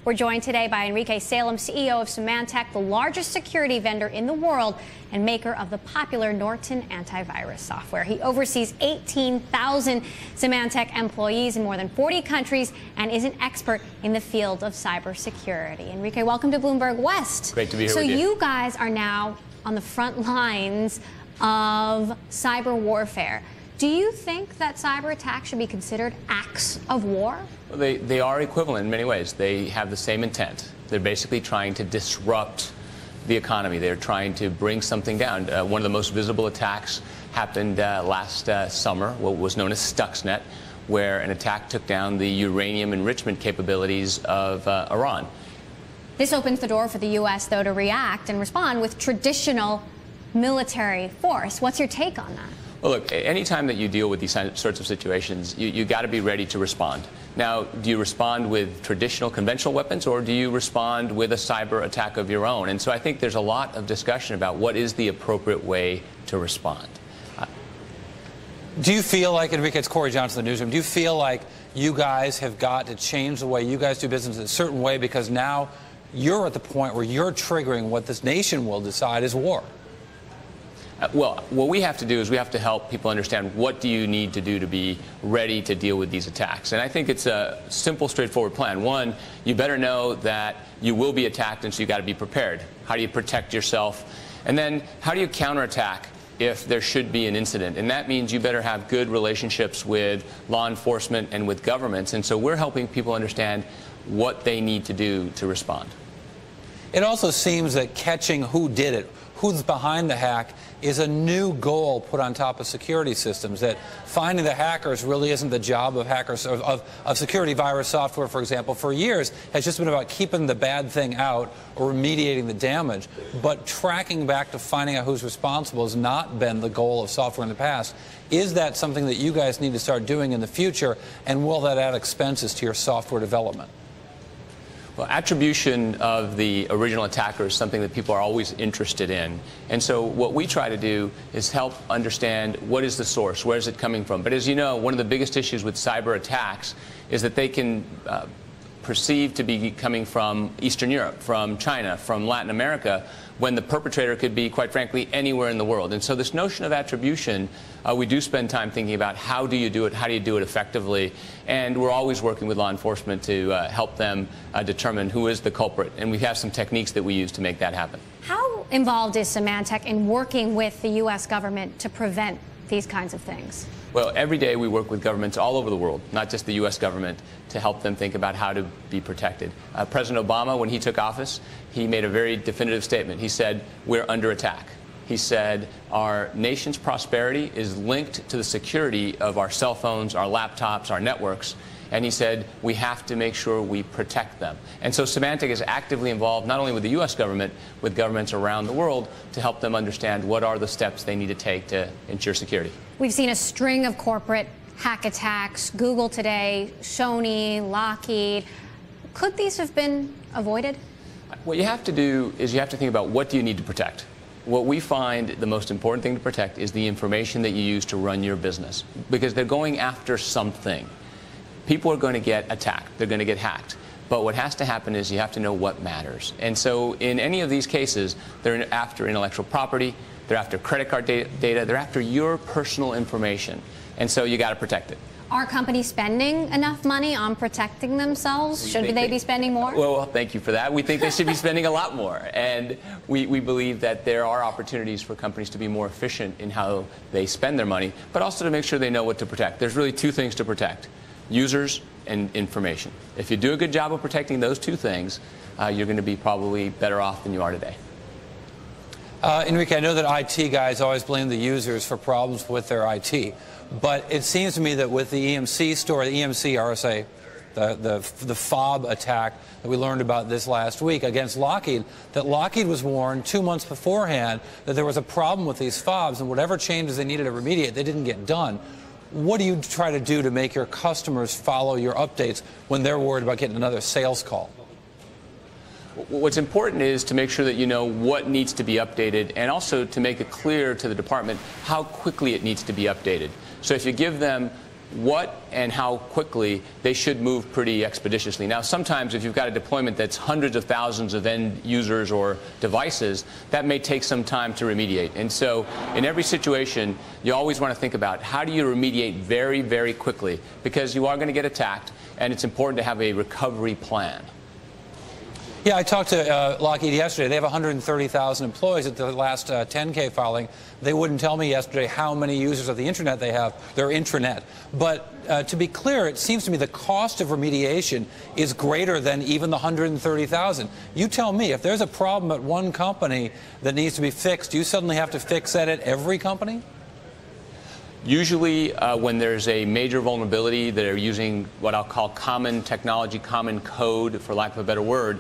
We're joined today by Enrique Salem, CEO of Symantec, the largest security vendor in the world and maker of the popular Norton antivirus software. He oversees 18,000 Symantec employees in more than 40 countries and is an expert in the field of cybersecurity. Enrique, welcome to Bloomberg West. Great to be here with you. So you guys are now on the front lines of cyber warfare. Do you think that cyber attacks should be considered acts of war? Well, they are equivalent in many ways. They have the same intent. They're basically trying to disrupt the economy. They're trying to bring something down. One of the most visible attacks happened last summer, what was known as Stuxnet, where an attack took down the uranium enrichment capabilities of Iran. This opens the door for the U.S., though, to react and respond with traditional military force. What's your take on that? Well, look, anytime that you deal with these sorts of situations, you got to be ready to respond. Now, do you respond with traditional conventional weapons, or do you respond with a cyber attack of your own? And so I think there's a lot of discussion about what is the appropriate way to respond. Do you feel like, Enrique, it's Cory Johnson in the newsroom, do you feel like you guys have got to change the way you guys do business in a certain way, because now you're at the point where you're triggering what this nation will decide is war? Well, what we have to do is we have to help people understand what do you need to do to be ready to deal with these attacks. And I think it's a simple, straightforward plan. One, you better know that you will be attacked, and so you got to be prepared. How do you protect yourself? And then how do you counterattack if there should be an incident? And that means you better have good relationships with law enforcement and with governments. And so we're helping people understand what they need to do to respond. It also seems that catching who did it, who's behind the hack, is a new goal put on top of security systems, that finding the hackers really isn't the job of hackers, of security virus software, for example, for years has just been about keeping the bad thing out or remediating the damage. But tracking back to finding out who's responsible has not been the goal of software in the past. Is that something that you guys need to start doing in the future, and will that add expenses to your software development? Well, attribution of the original attacker is something that people are always interested in. And so what we try to do is help understand what is the source, where is it coming from. But as you know, one of the biggest issues with cyber attacks is that they can perceived to be coming from Eastern Europe, from China, from Latin America, when the perpetrator could be, quite frankly, anywhere in the world. And so this notion of attribution, we do spend time thinking about how do you do it effectively, and we're always working with law enforcement to help them determine who is the culprit, and we have some techniques that we use to make that happen. How involved is Symantec in working with the U.S. government to prevent these kinds of things? Well, every day we work with governments all over the world, not just the U.S. government, to help them think about how to be protected. President Obama, when he took office, he made a very definitive statement. He said, we're under attack. He said, our nation's prosperity is linked to the security of our cell phones, our laptops, our networks. And he said, we have to make sure we protect them. And so Symantec is actively involved not only with the U.S. government, with governments around the world to help them understand what are the steps they need to take to ensure security. We've seen a string of corporate hack attacks, Google today, Sony, Lockheed. Could these have been avoided? What you have to do is you have to think about what do you need to protect. What we find the most important thing to protect is the information that you use to run your business, because they're going after something. People are going to get attacked. They're going to get hacked. But what has to happen is you have to know what matters. And so in any of these cases, they're after intellectual property, they're after credit card data, they're after your personal information. And so you got to protect it. Are companies spending enough money on protecting themselves? Should they be spending more? Well, thank you for that. We think they should be spending a lot more. And we believe that there are opportunities for companies to be more efficient in how they spend their money, but also to make sure they know what to protect. There's really two things to protect: users and information. If you do a good job of protecting those two things, you're going to be probably better off than you are today. Enrique, I know that IT guys always blame the users for problems with their IT, but it seems to me that with the EMC story, the EMC RSA, the fob attack that we learned about this last week against Lockheed, that Lockheed was warned 2 months beforehand that there was a problem with these fobs, and whatever changes they needed to remediate, they didn't get done. What do you try to do to make your customers follow your updates when they're worried about getting another sales call? What's important is to make sure that you know what needs to be updated, and also to make it clear to the department how quickly it needs to be updated. So if you give them what and how quickly they should move pretty expeditiously. Now, sometimes if you've got a deployment that's hundreds of thousands of end users or devices, that may take some time to remediate. And so in every situation, you always want to think about how do you remediate very, very quickly, because you are going to get attacked, and it's important to have a recovery plan. Yeah, I talked to Lockheed yesterday. They have 130,000 employees at the last 10K filing. They wouldn't tell me yesterday how many users of the internet they have, their intranet. But to be clear, it seems to me the cost of remediation is greater than even the 130,000. You tell me, if there's a problem at one company that needs to be fixed, do you suddenly have to fix that at every company? Usually when there's a major vulnerability that are using what I'll call common technology, common code, for lack of a better word,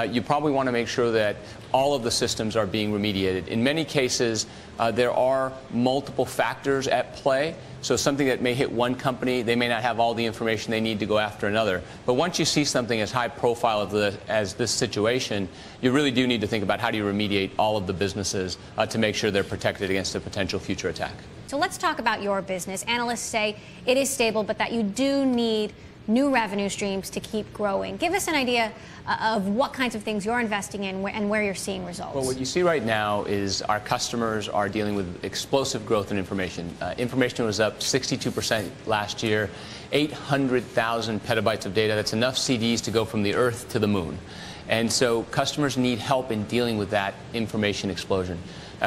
you probably want to make sure that all of the systems are being remediated. In many cases, there are multiple factors at play. So something that may hit one company, they may not have all the information they need to go after another. But once you see something as high profile as this situation, you really do need to think about how do you remediate all of the businesses to make sure they're protected against a potential future attack. So let's talk about your business. Analysts say it is stable, but that you do need new revenue streams to keep growing. Give us an idea of what kinds of things you're investing in and where you're seeing results. Well, what you see right now is our customers are dealing with explosive growth in information. Information was up 62% last year, 800,000 petabytes of data. That's enough CDs to go from the Earth to the moon. And so customers need help in dealing with that information explosion.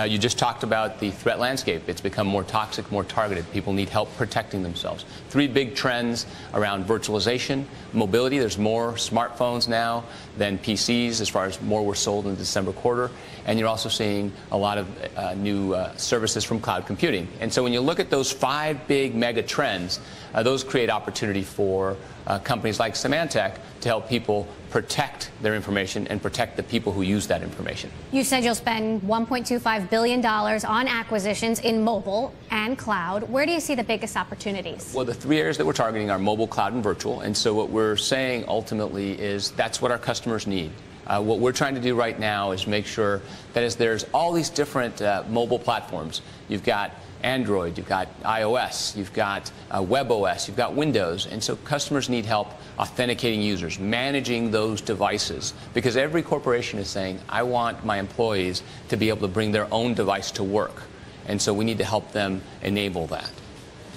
You just talked about the threat landscape. It's become more toxic, more targeted. People need help protecting themselves. Three big trends around virtualization, mobility. There's more smartphones now than PCs, as far as more were sold in the December quarter. And you're also seeing a lot of new services from cloud computing. And so when you look at those five big mega trends, those create opportunity for companies like Symantec to help people protect their information and protect the people who use that information. You said you'll spend $1.25 billion on acquisitions in mobile and cloud. Where do you see the biggest opportunities? Well, the three areas that we're targeting are mobile, cloud, and virtual. And so what we're saying ultimately is that's what our customers need. What we're trying to do right now is make sure that as there's all these different mobile platforms, you've got Android, you've got iOS, you've got WebOS, you've got Windows, and so customers need help authenticating users, managing those devices, because every corporation is saying, I want my employees to be able to bring their own device to work, and so we need to help them enable that.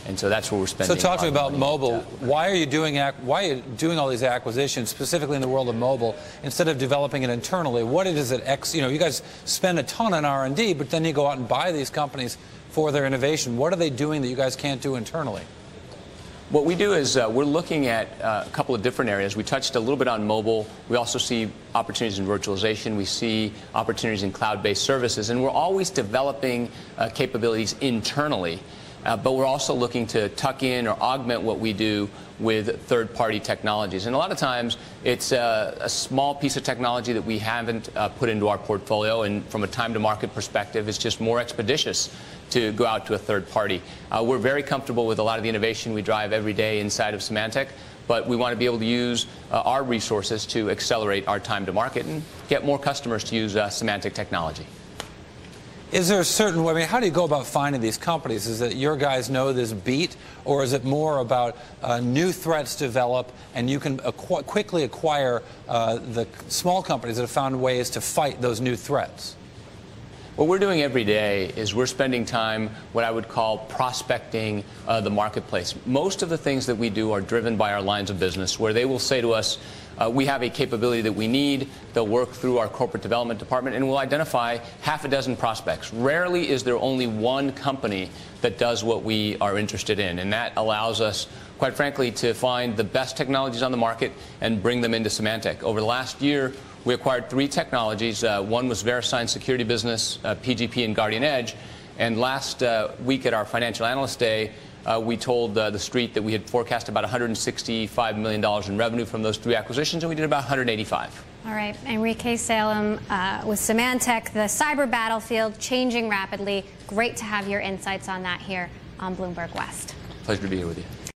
And so that's where we're spending. So talk to me about mobile. Why are you doing all these acquisitions, specifically in the world of mobile, instead of developing it internally? What is it? You guys spend a ton on R&D, but then you go out and buy these companies for their innovation. What are they doing that you guys can't do internally? What we do is we're looking at a couple of different areas. We touched a little bit on mobile. We also see opportunities in virtualization. We see opportunities in cloud-based services. And we're always developing capabilities internally. But we're also looking to tuck in or augment what we do with third-party technologies. And a lot of times, it's a small piece of technology that we haven't put into our portfolio. And from a time-to-market perspective, it's just more expeditious to go out to a third party. We're very comfortable with a lot of the innovation we drive every day inside of Symantec, but we want to be able to use our resources to accelerate our time to market and get more customers to use Symantec technology. Is there a certain way, how do you go about finding these companies? Is it your guys know this beat, or is it more about new threats develop and you can quickly acquire the small companies that have found ways to fight those new threats? What we're doing every day is we're spending time what I would call prospecting the marketplace. Most of the things that we do are driven by our lines of business, where they will say to us, we have a capability that we need. They'll work through our corporate development department and we'll identify half a dozen prospects. Rarely is there only one company that does what we are interested in, and that allows us, quite frankly, to find the best technologies on the market and bring them into Symantec. Over the last year, we acquired three technologies. One was VeriSign's security business, PGP and Guardian Edge. And last week at our Financial Analyst Day, we told the street that we had forecast about $165 million in revenue from those three acquisitions, and we did about 185. All right, Enrique Salem with Symantec, the cyber battlefield changing rapidly. Great to have your insights on that here on Bloomberg West. Pleasure to be here with you.